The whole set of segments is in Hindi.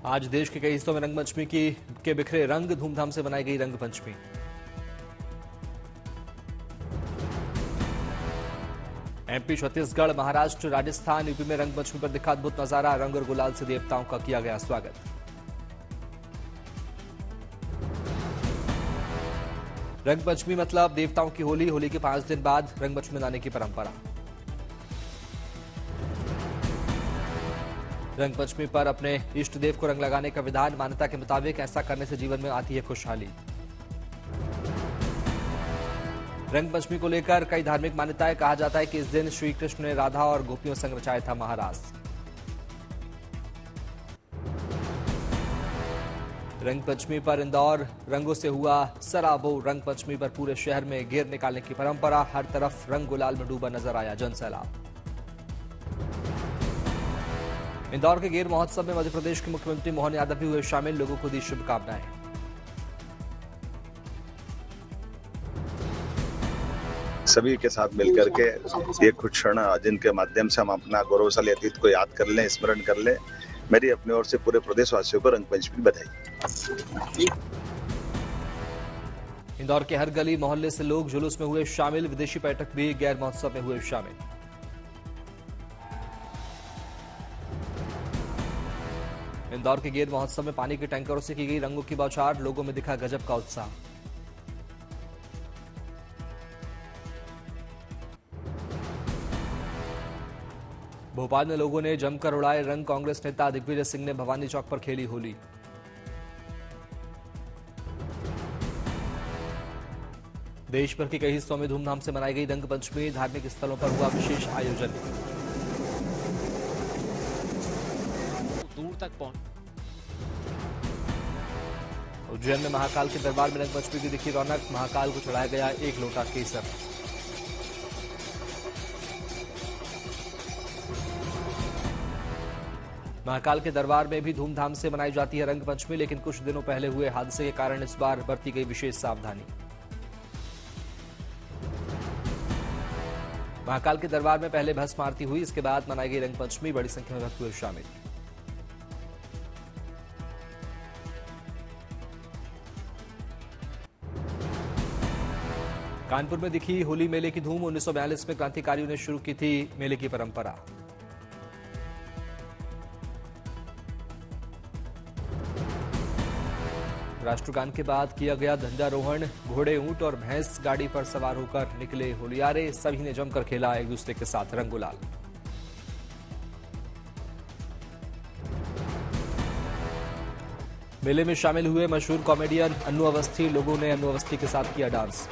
आज देश के कई हिस्सों में रंगपंचमी के बिखरे रंग, धूमधाम से मनाई गई रंगपंचमी। एमपी, छत्तीसगढ़, महाराष्ट्र, राजस्थान, यूपी में रंगपंचमी पर दिखा अद्भुत नजारा। रंग और गुलाल से देवताओं का किया गया स्वागत। रंगपंचमी मतलब देवताओं की होली। होली के 5 दिन बाद रंगपंचमी मनाने की परंपरा। रंगपंचमी पर अपने इष्ट देव को रंग लगाने का विधान। मान्यता के मुताबिक ऐसा करने से जीवन में आती है खुशहाली। रंगपंचमी को लेकर कई धार्मिक मान्यताएं। कहा जाता है कि इस दिन श्री कृष्ण ने राधा और गोपियों संग रचाया था महारास। रंगपंचमी पर इंदौर रंगों से हुआ सराबोर। रंगपंचमी पर पूरे शहर में गेर निकालने की परंपरा। हर तरफ रंग गुलाल में डूबा नजर आया जनसैलाब। इंदौर के गेर महोत्सव में मध्य प्रदेश के मुख्यमंत्री मोहन यादव भी हुए शामिल। लोगों को दी शुभकामनाएं। सभी के साथ मिलकर के ये कुछ क्षण जिनके माध्यम से हम अपना गौरवशाली अतीत को याद कर लें, स्मरण कर लें। मेरी अपनी ओर से पूरे प्रदेशवासियों को रंगपंचमी बधाई। इंदौर के हर गली मोहल्ले से लोग जुलूस में हुए शामिल। विदेशी पर्यटक भी गैर महोत्सव में हुए शामिल। इंदौर के गेर महोत्सव में पानी के टैंकरों से की गई रंगों की बौछार। लोगों में दिखा गजब का उत्साह। भोपाल में लोगों ने जमकर उड़ाए रंग। कांग्रेस नेता दिग्विजय सिंह ने भवानी चौक पर खेली होली। देश भर के कई हिस्सों में धूमधाम से मनाई गई रंगपंचमी। धार्मिक स्थलों पर हुआ विशेष आयोजन। दूर तक पहुंच। उज्जैन में महाकाल के दरबार में रंगपंचमी की दिखी रौनक। महाकाल को चढ़ाया गया 1 लोटा केसर। महाकाल के दरबार में भी धूमधाम से मनाई जाती है रंगपंचमी, लेकिन कुछ दिनों पहले हुए हादसे के कारण इस बार बरती गई विशेष सावधानी। महाकाल के दरबार में पहले भस्म आरती हुई, इसके बाद मनाई गई रंगपंचमी। बड़ी संख्या में भक्त हुए शामिल। कानपुर में दिखी होली मेले की धूम। 1942 में क्रांतिकारियों ने शुरू की थी मेले की परंपरा। राष्ट्रगान के बाद किया गया झंडारोहण। घोड़े, ऊंट और भैंस गाड़ी पर सवार होकर निकले होलियारे। सभी ने जमकर खेला एक दूसरे के साथ रंग गुलाल। मेले में शामिल हुए मशहूर कॉमेडियन अन्नू अवस्थी। लोगों ने अन्नू अवस्थी के साथ किया डांस।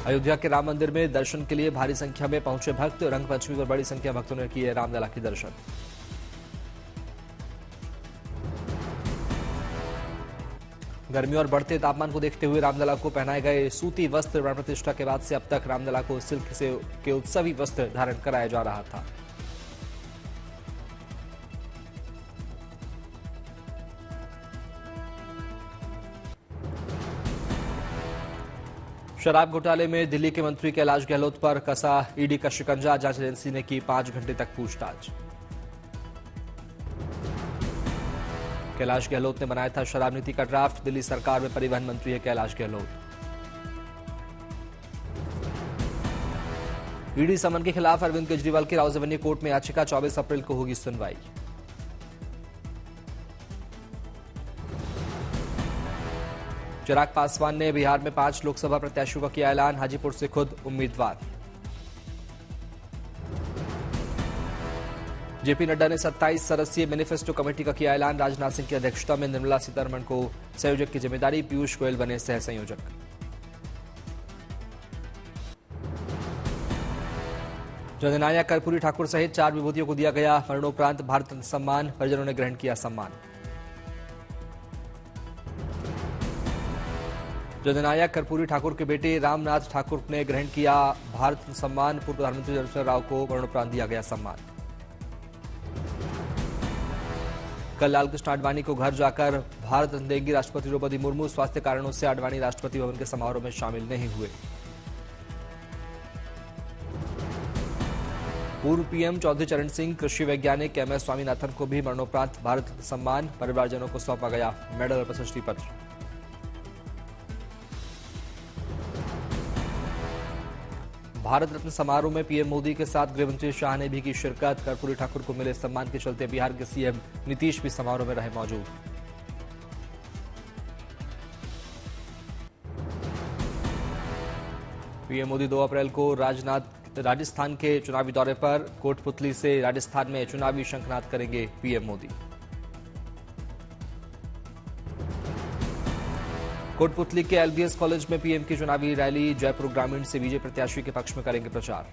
अयोध्या के राम मंदिर में दर्शन के लिए भारी संख्या में पहुंचे भक्त। रंगपंचमी पर बड़ी संख्या भक्तों ने किए रामलला के दर्शन। गर्मी और बढ़ते तापमान को देखते हुए रामलला को पहनाए गए सूती वस्त्र। प्राण प्रतिष्ठा के बाद से अब तक रामलला को सिल्क के उत्सवी वस्त्र धारण कराया जा रहा था। शराब घोटाले में दिल्ली के मंत्री कैलाश गहलोत पर कसा ईडी का शिकंजा। जांच एजेंसी ने की 5 घंटे तक पूछताछ। कैलाश गहलोत ने बनाया था शराब नीति का ड्राफ्ट। दिल्ली सरकार में परिवहन मंत्री है कैलाश गहलोत। ईडी समन के खिलाफ अरविंद केजरीवाल की राउज एवेन्यू कोर्ट में याचिका। 24 अप्रैल को होगी सुनवाई। चिराग पासवान ने बिहार में 5 लोकसभा प्रत्याशियों का किया ऐलान। हाजीपुर से खुद उम्मीदवार। जेपी नड्डा ने 27 सदस्यीय मैनिफेस्टो कमेटी का किया ऐलान। राजनाथ सिंह की अध्यक्षता में निर्मला सीतारमण को संयोजक की जिम्मेदारी। पीयूष गोयल बने सह संयोजक। जननायक कर्पूरी ठाकुर सहित 4 विभूतियों को दिया गया मरणोपरांत भारत रत्न सम्मान। परिजनों ने ग्रहण किया सम्मान। जननायक कर्पूरी ठाकुर के बेटे रामनाथ ठाकुर ने ग्रहण किया भारत रत्न सम्मान। पूर्व प्रधानमंत्री नरसिम्हा राव को मरणोपरांत दिया गया सम्मान। कल लालकृष्ण आडवाणी को घर जाकर भारत रत्न देंगी राष्ट्रपति द्रौपदी मुर्मू। स्वास्थ्य कारणों से आडवाणी राष्ट्रपति भवन के समारोह में शामिल नहीं हुए। पूर्व पीएम चौधरी चरण सिंह, कृषि वैज्ञानिक एमएस स्वामीनाथन को भी मरणोपरांत भारत रत्न सम्मान, परिवारजनों को सौंपा गया मेडल और प्रशस्ति पत्र। भारत रत्न समारोह में पीएम मोदी के साथ गृहमंत्री शाह ने भी की शिरकत। कर्पूरी ठाकुर को मिले सम्मान के चलते बिहार के सीएम नीतीश भी समारोह में रहे मौजूद। पीएम मोदी 2 अप्रैल को राजस्थान के चुनावी दौरे पर कोटपुतली से राजस्थान में चुनावी शंखनाद करेंगे पीएम मोदी। कोटपुतली के एलबीएस कॉलेज में पीएम की चुनावी रैली। जयपुर ग्रामीण से बीजेपी प्रत्याशी के पक्ष में करेंगे प्रचार।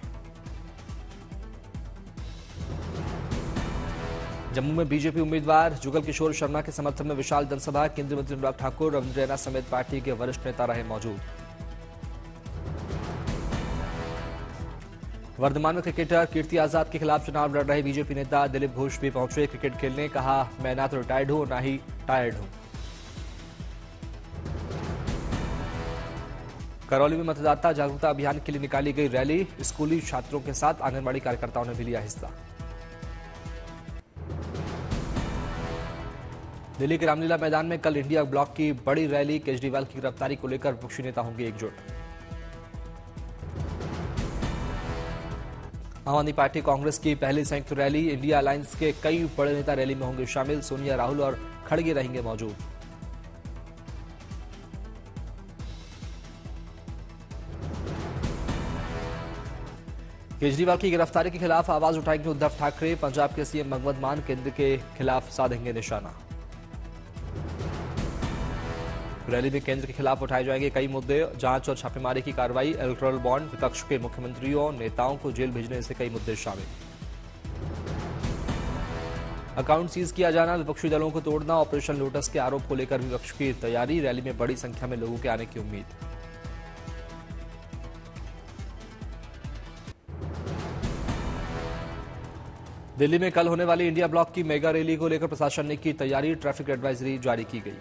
जम्मू में बीजेपी उम्मीदवार जुगल किशोर शर्मा के समर्थन में विशाल जनसभा। केंद्रीय मंत्री अनुराग ठाकुर, रविंद्र रैना समेत पार्टी के वरिष्ठ नेता रहे मौजूद। वर्धमान में क्रिकेटर कीर्ति आजाद के खिलाफ चुनाव लड़ रहे बीजेपी नेता दिलीप घोष भी पहुंचे क्रिकेट खेलने। कहा, मैं ना तो रिटायर्ड हूं ना ही टायर्ड हूं। करौली में मतदाता जागरूकता अभियान के लिए निकाली गई रैली। स्कूली छात्रों के साथ आंगनबाड़ी कार्यकर्ताओं ने भी लिया हिस्सा। दिल्ली के रामलीला मैदान में कल इंडिया ब्लॉक की बड़ी रैली। केजरीवाल की गिरफ्तारी को लेकर विपक्षी नेता होंगे एकजुट। आम आदमी पार्टी कांग्रेस की पहली संयुक्त रैली। इंडिया अलायंस के कई बड़े नेता रैली में होंगे शामिल। सोनिया, राहुल और खड़गे रहेंगे मौजूद। केजरीवाल की गिरफ्तारी के खिलाफ आवाज उठाएंगे उद्धव ठाकरे। पंजाब के सीएम भगवंत मान केंद्र के खिलाफ साधेंगे निशाना। रैली में केंद्र के खिलाफ उठाए जाएंगे कई मुद्दे। जांच और छापेमारी की कार्रवाई, इलेक्टोरल बॉन्ड, विपक्ष के मुख्यमंत्रियों नेताओं को जेल भेजने से कई मुद्दे शामिल। अकाउंट सीज किया जाना, विपक्षी दलों को तोड़ना, ऑपरेशन लोटस के आरोप को लेकर विपक्ष की तैयारी। रैली में बड़ी संख्या में लोगों के आने की उम्मीद। दिल्ली में कल होने वाली इंडिया ब्लॉक की मेगा रैली को लेकर प्रशासन ने की तैयारी। ट्रैफिक एडवाइजरी जारी की गई।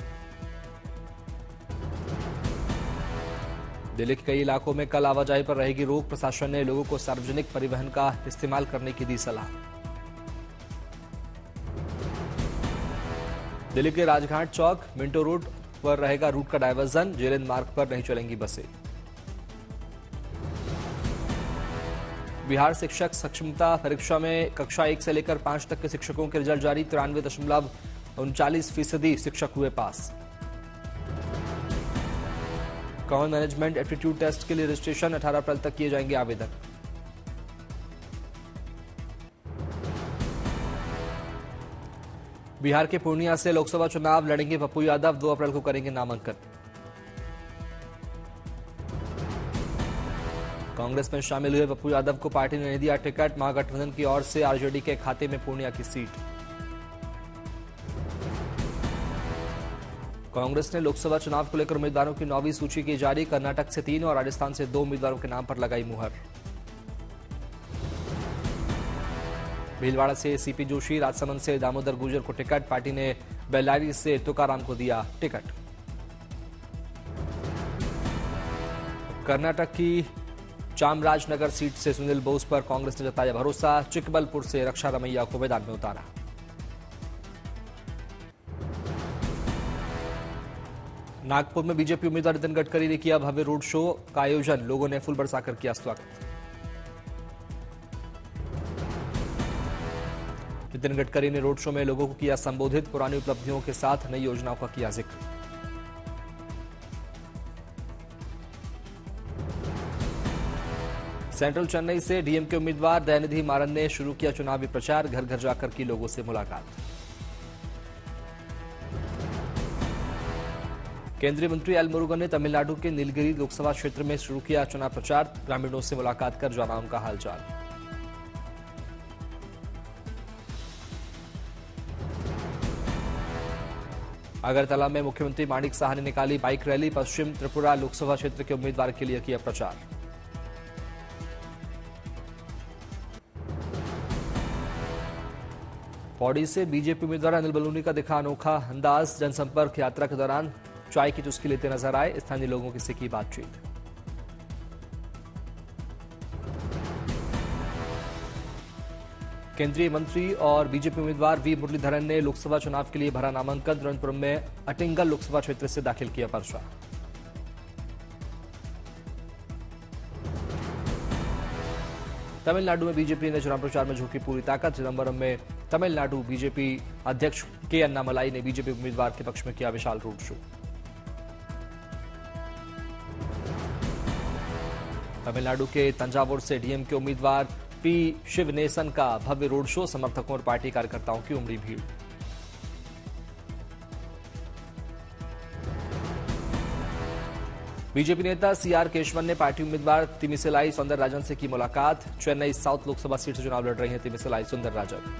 दिल्ली के कई इलाकों में कल आवाजाही पर रहेगी रोक। प्रशासन ने लोगों को सार्वजनिक परिवहन का इस्तेमाल करने की दी सलाह। दिल्ली के राजघाट चौक, मिंटो रोड पर रहेगा रूट का डायवर्जन। जेएलएन मार्ग पर नहीं चलेंगी बसें। बिहार शिक्षक सक्षमता परीक्षा में कक्षा 1 से लेकर 5 तक के शिक्षकों के रिजल्ट जारी। 93.39% शिक्षक हुए पास। कॉमन मैनेजमेंट एप्टीट्यूड टेस्ट के लिए रजिस्ट्रेशन 18 अप्रैल तक किए जाएंगे आवेदन। बिहार के पूर्णिया से लोकसभा चुनाव लड़ेंगे पप्पू यादव। 2 अप्रैल को करेंगे नामांकन। कांग्रेस में शामिल हुए पप्पू यादव को पार्टी ने नहीं दिया टिकट। महागठबंधन की ओर से आरजेडी के खाते में पूर्णिया की सीट। कांग्रेस ने लोकसभा चुनाव को लेकर उम्मीदवारों की 9वीं सूची की जारी। कर्नाटक से 3 और राजस्थान से 2 उम्मीदवारों के नाम पर लगाई मुहर। भीलवाड़ा से सीपी जोशी, राजसमंद से दामोदर गुर्जर को टिकट। पार्टी ने बेल्लारी से तुकाराम को दिया टिकट। कर्नाटक की चामराजनगर सीट से सुनील बोस पर कांग्रेस ने जताया भरोसा। चिकबलपुर से रक्षा रमैया को मैदान में उतारा। नागपुर में बीजेपी उम्मीदवार नितिन गडकरी ने किया भव्य रोड शो का आयोजन। लोगों ने फूल बरसाकर किया स्वागत। नितिन गडकरी ने रोड शो में लोगों को किया संबोधित। पुरानी उपलब्धियों के साथ नई योजनाओं का किया जिक्र। सेंट्रल चेन्नई से डीएमके उम्मीदवार दयानिधि मारन ने शुरू किया चुनावी प्रचार। घर घर जाकर की लोगों से मुलाकात। केंद्रीय मंत्री एल मुरुगन ने तमिलनाडु के नीलगिरी लोकसभा क्षेत्र में शुरू किया चुनाव प्रचार। ग्रामीणों से मुलाकात कर जाना उनका हालचाल। अगरतला में मुख्यमंत्री माणिक साहा ने निकाली बाइक रैली। पश्चिम त्रिपुरा लोकसभा क्षेत्र के उम्मीदवार के लिए किया प्रचार। पौड़ी से बीजेपी उम्मीदवार अनिल बलूनी का दिखा अनोखा अंदाज। जनसंपर्क यात्रा के दौरान चाय की चुस्की लेते नजर आए। स्थानीय लोगों से की बातचीत। केंद्रीय मंत्री और बीजेपी उम्मीदवार वी मुरलीधरन ने लोकसभा चुनाव के लिए भरा नामांकन। तिरुवनंतपुरम में अटिंगल लोकसभा क्षेत्र से दाखिल किया पर्चा। तमिलनाडु में बीजेपी ने चुनाव प्रचार में झोंकी पूरी ताकत। चिदंबरम में तमिलनाडु बीजेपी अध्यक्ष के अन्नामलाई ने बीजेपी उम्मीदवार के पक्ष में किया विशाल रोड शो। तमिलनाडु के तंजावुर से डीएमके उम्मीदवार पी शिवनेसन का भव्य रोड शो। समर्थकों और पार्टी कार्यकर्ताओं की उमड़ी भीड़। बीजेपी नेता सीआर केशवन ने पार्टी उम्मीदवार तिमिसेलाई सौंदरराजन से की मुलाकात। चेन्नई साउथ लोकसभा सीट से चुनाव लड़ रही हैं तिमिसेलाई सौंदरराजन।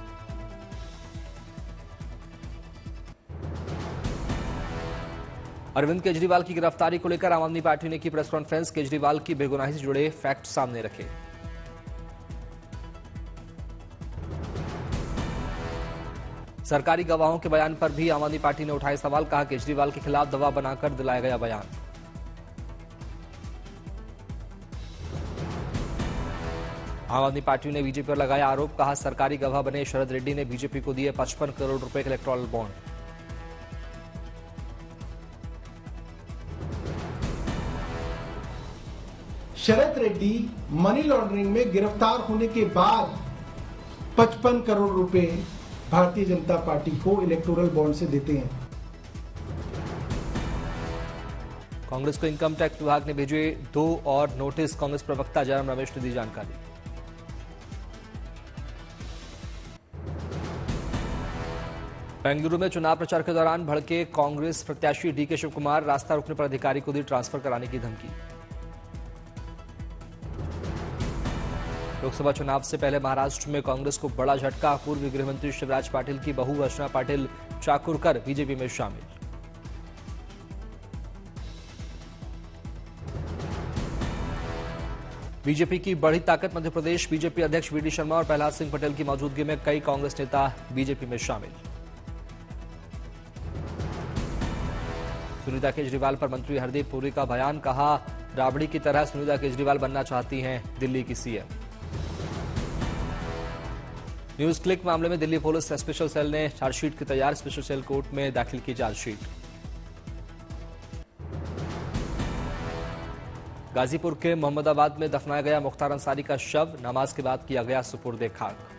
अरविंद केजरीवाल की गिरफ्तारी को लेकर आम आदमी पार्टी ने की प्रेस कॉन्फ्रेंस। केजरीवाल की बेगुनाही से जुड़े फैक्ट सामने रखे। सरकारी गवाहों के बयान पर भी आम आदमी पार्टी ने उठाए सवाल। कहा केजरीवाल के खिलाफ दबाव बनाकर दिलाया गया बयान। आम आदमी पार्टी ने बीजेपी पर लगाया आरोप। कहा सरकारी गवाह बने शरद रेड्डी ने बीजेपी को दिए 55 करोड़ रुपए के इलेक्टोरल बॉन्ड। शरद रेड्डी मनी लॉन्ड्रिंग में गिरफ्तार होने के बाद 55 करोड़ रुपए भारतीय जनता पार्टी को इलेक्टोरल बॉन्ड से देते हैं। कांग्रेस को इनकम टैक्स विभाग ने भेजे 2 और नोटिस। कांग्रेस प्रवक्ता जयराम रमेश ने दी जानकारी। बेंगलुरु में चुनाव प्रचार के दौरान भड़के कांग्रेस प्रत्याशी डीके शिवकुमार। रास्ता रोकने पर अधिकारी को दी ट्रांसफर कराने की धमकी। लोकसभा चुनाव से पहले महाराष्ट्र में कांग्रेस को बड़ा झटका। पूर्व गृह मंत्री शिवराज पाटिल की बहू अर्चना पाटिल चाकुरकर बीजेपी में शामिल। बीजेपी की बड़ी ताकत मध्य प्रदेश। बीजेपी अध्यक्ष वीडी शर्मा और प्रहलाद सिंह पटेल की मौजूदगी में कई कांग्रेस नेता बीजेपी में शामिल। सुनीता केजरीवाल पर मंत्री हरदीप पुरी का बयान। कहा राबड़ी की तरह सुनीता केजरीवाल बनना चाहती हैं दिल्ली की सीएम। न्यूज क्लिक मामले में दिल्ली पुलिस स्पेशल सेल ने चार्जशीट की तैयार। स्पेशल सेल कोर्ट में दाखिल की चार्जशीट। गाजीपुर के मोहम्मदाबाद में दफनाया गया मुख्तार अंसारी का शव। नमाज के बाद किया गया सुपुर्दे खाक।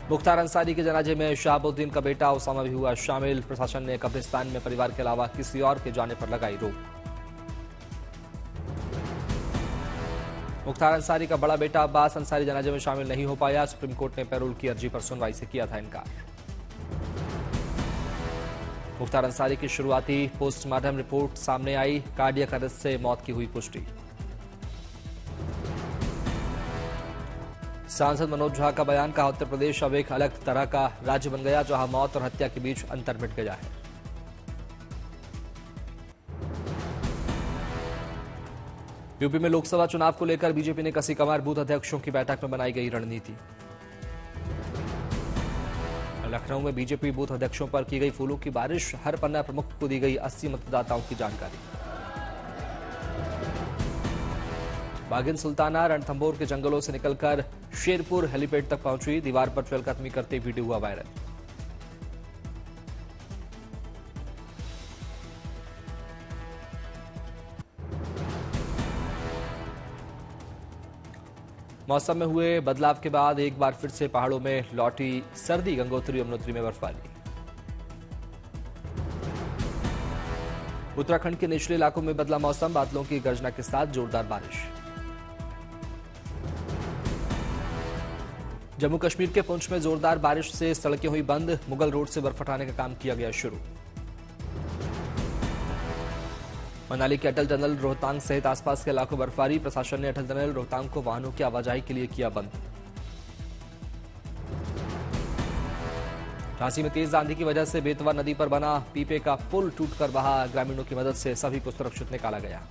मुख्तार अंसारी के जनाजे में शहाबुद्दीन का बेटा उसामा भी हुआ शामिल। प्रशासन ने कब्रिस्तान में परिवार के अलावा किसी और के जाने पर लगाई रोक। मुख्तार अंसारी का बड़ा बेटा अब्बास अंसारी जनाजे में शामिल नहीं हो पाया। सुप्रीम कोर्ट ने पैरोल की अर्जी पर सुनवाई से किया था इनकार। मुख्तार अंसारी की शुरुआती पोस्टमार्टम रिपोर्ट सामने आई। कार्डियक अरेस्ट से मौत की हुई पुष्टि। सांसद मनोज झा का बयान। कहा उत्तर प्रदेश अब एक अलग तरह का राज्य बन गया जहां मौत और हत्या के बीच अंतर मिट गया है। यूपी में लोकसभा चुनाव को लेकर बीजेपी ने कसी कमर। बूथ अध्यक्षों की बैठक में बनाई गई रणनीति। लखनऊ में बीजेपी बूथ अध्यक्षों पर की गई फूलों की बारिश। हर पन्ना प्रमुख को दी गई 80 मतदाताओं की जानकारी। बागिन सुल्ताना रणथंभौर के जंगलों से निकलकर शेरपुर हेलीपैड तक पहुंची। दीवार पर चहलकदमी करते वीडियो हुआ वायरल। मौसम में हुए बदलाव के बाद एक बार फिर से पहाड़ों में लौटी सर्दी। गंगोत्री यमुनोत्री में बर्फबारी। उत्तराखंड के निचले इलाकों में बदला मौसम। बादलों की गर्जना के साथ जोरदार बारिश। जम्मू कश्मीर के पुंछ में जोरदार बारिश से सड़कें हुई बंद। मुगल रोड से बर्फ हटाने का काम किया गया शुरू। मनाली के अटल टनल रोहतांग सहित आसपास के इलाकों में बर्फबारी। प्रशासन ने अटल टनल रोहतांग को वाहनों की आवाजाही के लिए किया बंद। रांची में तेज आंधी की वजह से बेतवा नदी पर बना पीपे का पुल टूटकर बहा। ग्रामीणों की मदद से सभी को सुरक्षित निकाला गया।